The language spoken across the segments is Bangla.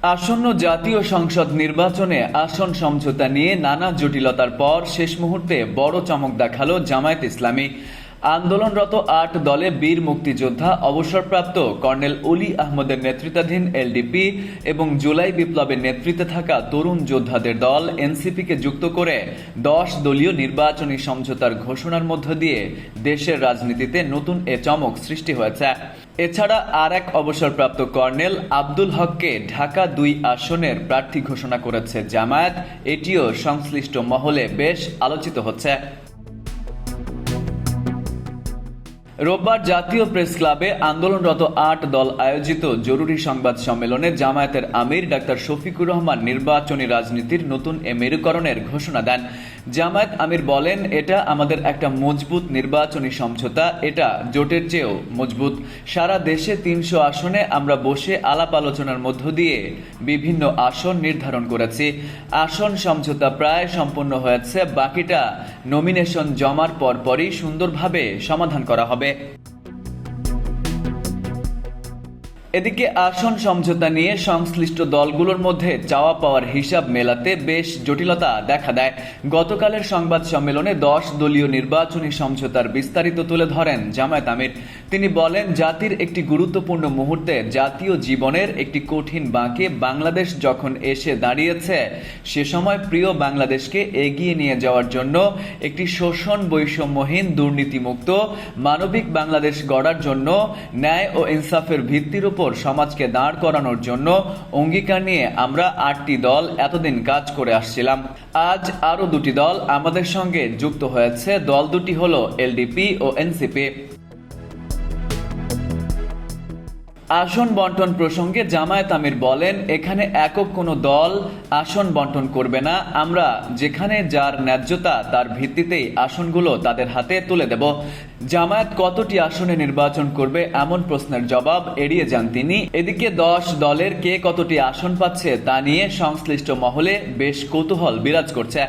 আসন্ন জাতীয় সংসদ নির্বাচনে আসন সমঝোতা নিয়ে নানা জটিলতার পর শেষ মুহূর্তে বড় চমক দেখালো জামায়াত ইসলামী। আন্দোলনরত ৮ দলে বীর মুক্তিযোদ্ধা অবসরপ্রাপ্ত কর্নেল অলি আহমদের নেতৃত্বাধীন এলডিপি এবং জুলাই বিপ্লবের নেতৃত্বে থাকা তরুণ যোদ্ধাদের দল এনসিপিকে যুক্ত করে ১০ দলীয় নির্বাচনী সমঝোতার ঘোষণার মধ্য দিয়ে দেশের রাজনীতিতে নতুন এ চমক সৃষ্টি হয়েছে। এছাড়া আর এক অবসরপ্রাপ্ত কর্নেল আব্দুল হককে ঢাকা-২ আসনের প্রার্থী ঘোষণা করেছে জামায়াত। এটিও সংশ্লিষ্ট মহলে বেশ আলোচিত হচ্ছে। রোববার জাতীয় প্রেস ক্লাবে আন্দোলনরত ৮ দল আয়োজিত জরুরি সংবাদ সম্মেলনে জামায়াতের আমির ডাক্তার শফিকুর রহমান নির্বাচনী রাজনীতির নতুন এ মেরুকরণের ঘোষণা দেন। জামায়াত আমির বলেন, এটা আমাদের একটা মজবুত নির্বাচনী সমঝোতা, এটা জোটের চেয়েও মজবুত। সারা দেশে ৩০০ আসনে আমরা বসে আলাপ আলোচনার মধ্য দিয়ে বিভিন্ন আসন নির্ধারণ করেছি। আসন সমঝোতা প্রায় সম্পন্ন হয়েছে, বাকিটা নমিনেশন জমার পরপরই সুন্দরভাবে সমাধান করা হবে। এদিকে আসন সমঝোতা নিয়ে সংশ্লিষ্ট দলগুলোর মধ্যে চাওয়া পাওয়ার হিসাব মেলাতে বেশ জটিলতা দেখা দেয়। গতকালের সংবাদ সম্মেলনে ১০ দলীয় নির্বাচনী সমঝোতার বিস্তারিত তুলে ধরেন জামায়াত আমির। তিনি বলেন, জাতির একটি গুরুত্বপূর্ণ মুহূর্তে জাতীয় জীবনের একটি কঠিন বাঁকে বাংলাদেশ যখন এসে দাঁড়িয়েছে, সে সময় প্রিয় বাংলাদেশকে এগিয়ে নিয়ে যাওয়ার জন্য একটি শোষণ বৈষম্যহীন দুর্নীতিমুক্ত মানবিক বাংলাদেশ গড়ার জন্য ন্যায় ও ইনসাফের ভিত্তির উপর সমাজকে দাঁড় করানোর জন্য অঙ্গীকার নিয়ে আমরা ৮টি দল এতদিন কাজ করে আসছিলাম। আজ আরো ২টি দল আমাদের সঙ্গে যুক্ত হয়েছে। দল দুটি হলো এলডিপি ও এনসিপি। আসন বন্টন প্রসঙ্গে জামায়াত আমির বলেন, এখানে একক কোনো দল আসন বন্টন করবে না। আমরা যেখানে যার ন্যায্যতা তার ভিত্তিতেই আসনগুলো তাদের হাতে তুলে দেব। জামায়াত কতটি আসনে নির্বাচন করবে এমন প্রশ্নের জবাব এড়িয়ে যান তিনি। এদিকে ১০ দলের কে কতটি আসন পাচ্ছে তা নিয়ে সংশ্লিষ্ট মহলে বেশ কৌতূহল বিরাজ করছে।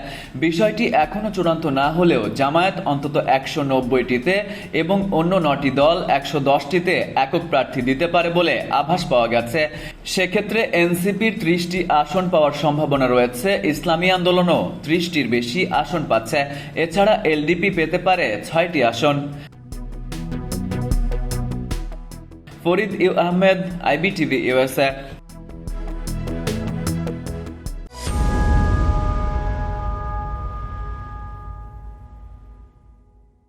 বিষয়টি এখনো চূড়ান্ত না হলেও জামায়াত অন্তত ১৯০টিতে এবং অন্য ৯টি দল ১১০টিতে একক প্রার্থী দিতে পারে বলে আভাস পাওয়া গেছে। সেক্ষেত্রে এনসিপির ৩০টি আসন পাওয়ার সম্ভাবনা রয়েছে। ইসলামী আন্দোলনও ৩০টির বেশি আসন পাচ্ছে। এছাড়া এলডিপি পেতে পারে ৬টি আসন। Farid Ahmed, IBTV, USA.